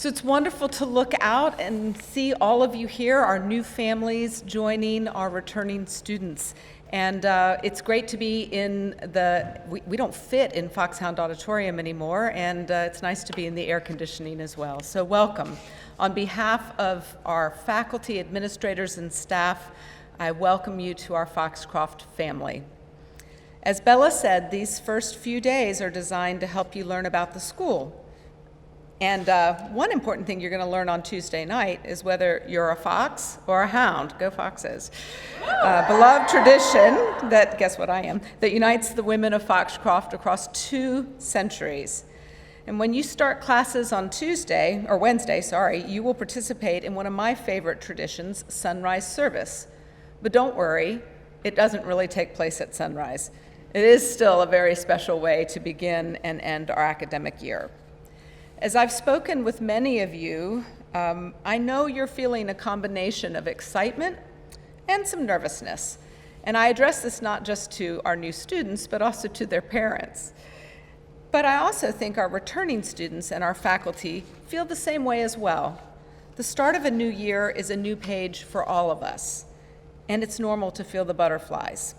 So it's wonderful to look out and see all of you here, our new families joining our returning students. And it's great to be in we don't fit in Foxhound Auditorium anymore, and it's nice to be in the air conditioning as well. So welcome. On behalf of our faculty, administrators, and staff, I welcome you to our Foxcroft family. As Bella said, these first few days are designed to help you learn about the school. And one important thing you're going to learn on Tuesday night is whether you're a fox or a hound. Go Foxes. Beloved tradition that, guess what I am, that unites the women of Foxcroft across 2 centuries. And when you start classes on Wednesday, you will participate in one of my favorite traditions, sunrise service. But don't worry, it doesn't really take place at sunrise. It is still a very special way to begin and end our academic year. As I've spoken with many of you, I know you're feeling a combination of excitement and some nervousness. And I address this not just to our new students, but also to their parents. But I also think our returning students and our faculty feel the same way as well. The start of a new year is a new page for all of us, and it's normal to feel the butterflies.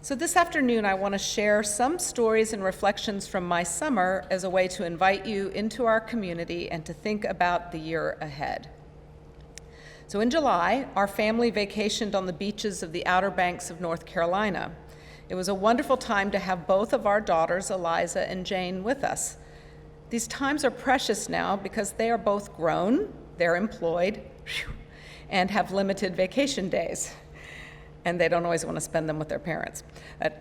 So this afternoon, I want to share some stories and reflections from my summer as a way to invite you into our community and to think about the year ahead. So in July, our family vacationed on the beaches of the Outer Banks of North Carolina. It was a wonderful time to have both of our daughters, Eliza and Jane, with us. These times are precious now because they are both grown, they're employed, and have limited vacation days. And they don't always want to spend them with their parents.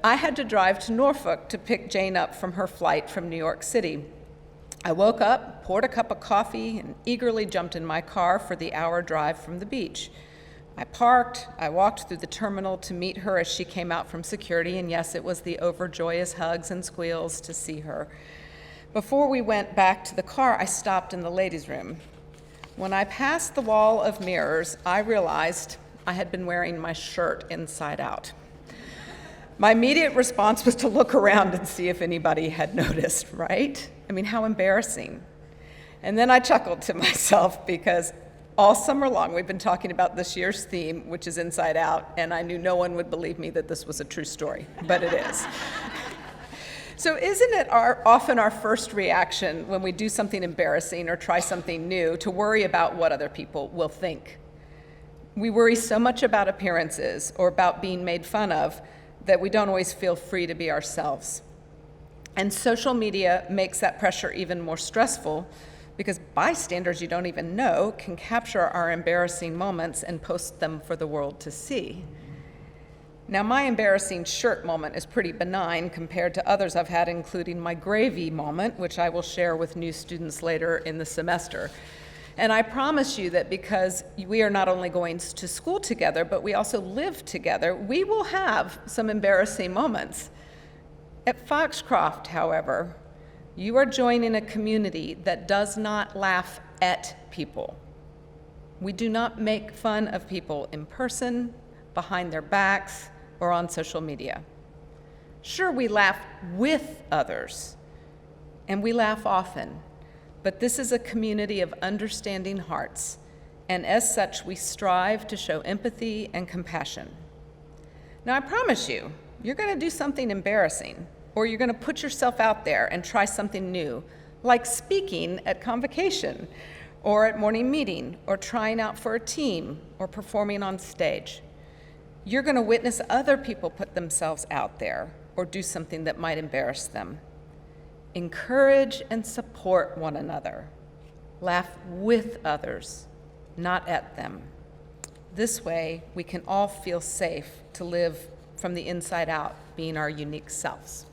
I had to drive to Norfolk to pick Jane up from her flight from New York City. I woke up, poured a cup of coffee, and eagerly jumped in my car for the hour drive from the beach. I parked, I walked through the terminal to meet her as she came out from security, and yes, it was the overjoyous hugs and squeals to see her. Before we went back to the car, I stopped in the ladies' room. When I passed the wall of mirrors, I realized I had been wearing my shirt inside out. My immediate response was to look around and see if anybody had noticed, right? I mean, how embarrassing. And then I chuckled to myself because all summer long we've been talking about this year's theme, which is Inside Out, and I knew no one would believe me that this was a true story, but it is. So isn't it often our first reaction when we do something embarrassing or try something new to worry about what other people will think? We worry so much about appearances or about being made fun of that we don't always feel free to be ourselves. And social media makes that pressure even more stressful because bystanders you don't even know can capture our embarrassing moments and post them for the world to see. Now, my embarrassing shirt moment is pretty benign compared to others I've had, including my gravy moment, which I will share with new students later in the semester. And I promise you that because we are not only going to school together, but we also live together, we will have some embarrassing moments. At Foxcroft, however, you are joining a community that does not laugh at people. We do not make fun of people in person, behind their backs, or on social media. Sure, we laugh with others, and we laugh often. But this is a community of understanding hearts, and as such, we strive to show empathy and compassion. Now, I promise you, you're going to do something embarrassing, or you're going to put yourself out there and try something new, like speaking at Convocation, or at morning meeting, or trying out for a team, or performing on stage. You're going to witness other people put themselves out there, or do something that might embarrass them. Encourage and support one another. Laugh with others, not at them. This way, we can all feel safe to live from the inside out, being our unique selves.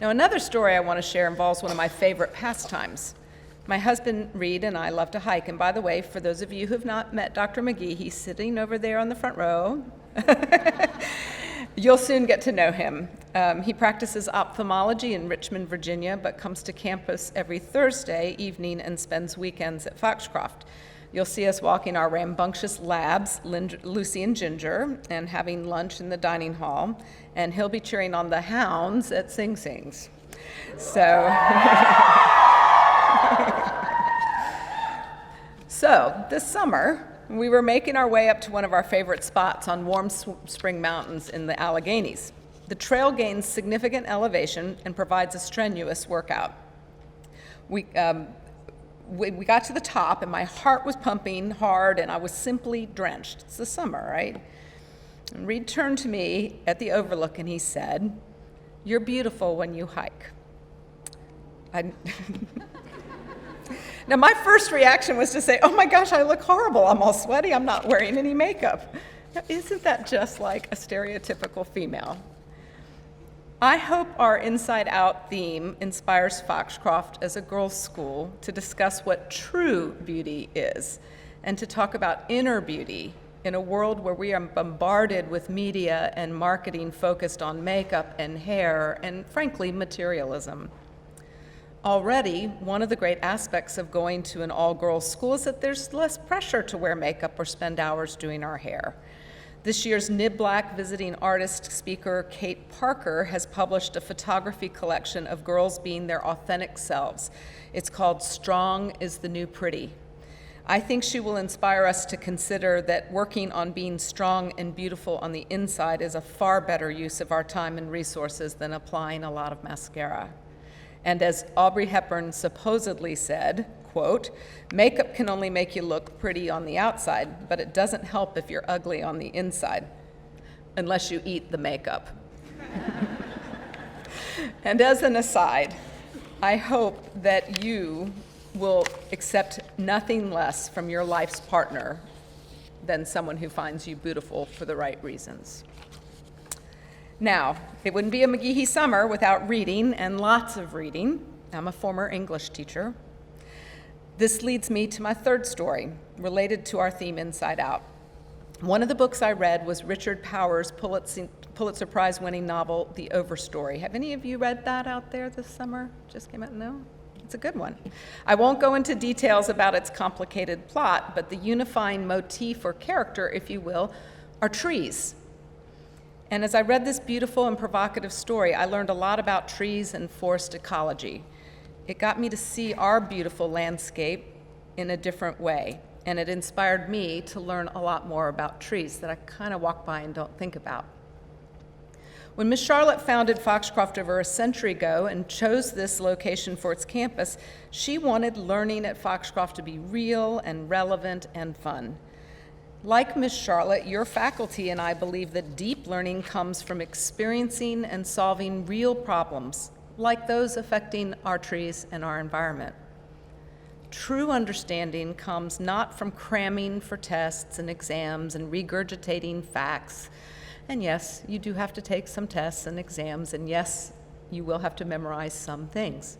Now, another story I want to share involves one of my favorite pastimes. My husband, Reed, and I love to hike. And by the way, for those of you who have not met Dr. McGehee, he's sitting over there on the front row. You'll soon get to know him. He practices ophthalmology in Richmond, Virginia, but comes to campus every Thursday evening and spends weekends at Foxcroft. You'll see us walking our rambunctious labs, Lucy and Ginger, and having lunch in the dining hall, and he'll be cheering on the hounds at Sing Sing's. So So, this summer, we were making our way up to one of our favorite spots on warm spring mountains in the Alleghenies. The trail gains significant elevation and provides a strenuous workout. We got to the top, and my heart was pumping hard, and I was simply drenched. It's the summer, right? And Reed turned to me at the overlook, and he said, "You're beautiful when you hike." Now, my first reaction was to say, "Oh my gosh, I look horrible. I'm all sweaty. I'm not wearing any makeup." Now, isn't that just like a stereotypical female? I hope our Inside Out theme inspires Foxcroft as a girls' school to discuss what true beauty is and to talk about inner beauty in a world where we are bombarded with media and marketing focused on makeup and hair and, frankly, materialism. Already, one of the great aspects of going to an all-girls school is that there's less pressure to wear makeup or spend hours doing our hair. This year's NIB-Black visiting artist speaker Kate Parker has published a photography collection of girls being their authentic selves. It's called Strong is the New Pretty. I think she will inspire us to consider that working on being strong and beautiful on the inside is a far better use of our time and resources than applying a lot of mascara. And as Audrey Hepburn supposedly said, quote, "Makeup can only make you look pretty on the outside, but it doesn't help if you're ugly on the inside, unless you eat the makeup." And as an aside, I hope that you will accept nothing less from your life's partner than someone who finds you beautiful for the right reasons. Now, it wouldn't be a McGehee summer without reading, and lots of reading. I'm a former English teacher. This leads me to my third story, related to our theme Inside Out. One of the books I read was Richard Powers' Pulitzer Prize-winning novel, The Overstory. Have any of you read that out there this summer? Just came out? No? It's a good one. I won't go into details about its complicated plot, but the unifying motif or character, if you will, are trees. And as I read this beautiful and provocative story, I learned a lot about trees and forest ecology. It got me to see our beautiful landscape in a different way, and it inspired me to learn a lot more about trees that I kind of walk by and don't think about. When Miss Charlotte founded Foxcroft over a century ago and chose this location for its campus, she wanted learning at Foxcroft to be real and relevant and fun. Like Miss Charlotte, your faculty and I believe that deep learning comes from experiencing and solving real problems, like those affecting our trees and our environment. True understanding comes not from cramming for tests and exams and regurgitating facts. And yes, you do have to take some tests and exams, and yes, you will have to memorize some things.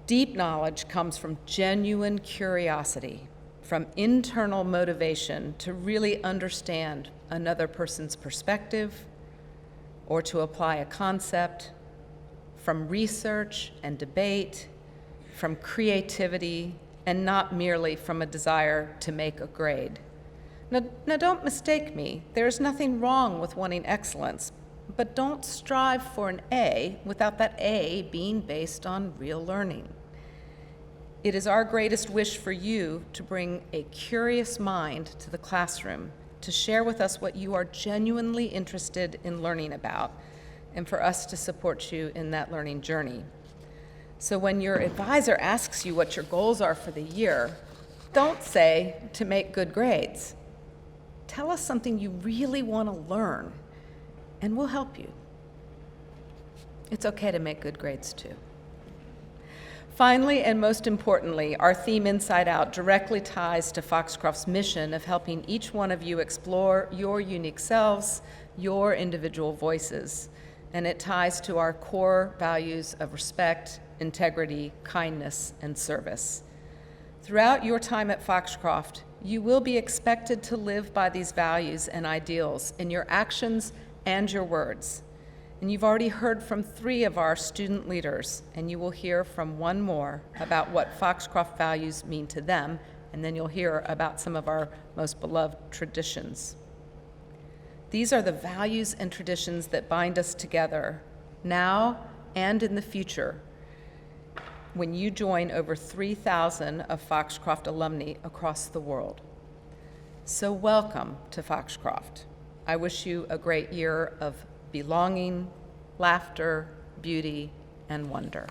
Deep knowledge comes from genuine curiosity, from internal motivation to really understand another person's perspective or to apply a concept, from research and debate, from creativity, and not merely from a desire to make a grade. Now don't mistake me. There's nothing wrong with wanting excellence, but don't strive for an A without that A being based on real learning. It is our greatest wish for you to bring a curious mind to the classroom, to share with us what you are genuinely interested in learning about, and for us to support you in that learning journey. So when your advisor asks you what your goals are for the year, don't say to make good grades. Tell us something you really want to learn, and we'll help you. It's okay to make good grades too. Finally, and most importantly, our theme Inside Out directly ties to Foxcroft's mission of helping each one of you explore your unique selves, your individual voices, and it ties to our core values of respect, integrity, kindness, and service. Throughout your time at Foxcroft, you will be expected to live by these values and ideals in your actions and your words. And you've already heard from 3 of our student leaders, and you will hear from 1 more about what Foxcroft values mean to them, and then you'll hear about some of our most beloved traditions. These are the values and traditions that bind us together, now and in the future. when you join over 3,000 of Foxcroft alumni across the world. So welcome to Foxcroft. I wish you a great year of belonging, laughter, beauty, and wonder.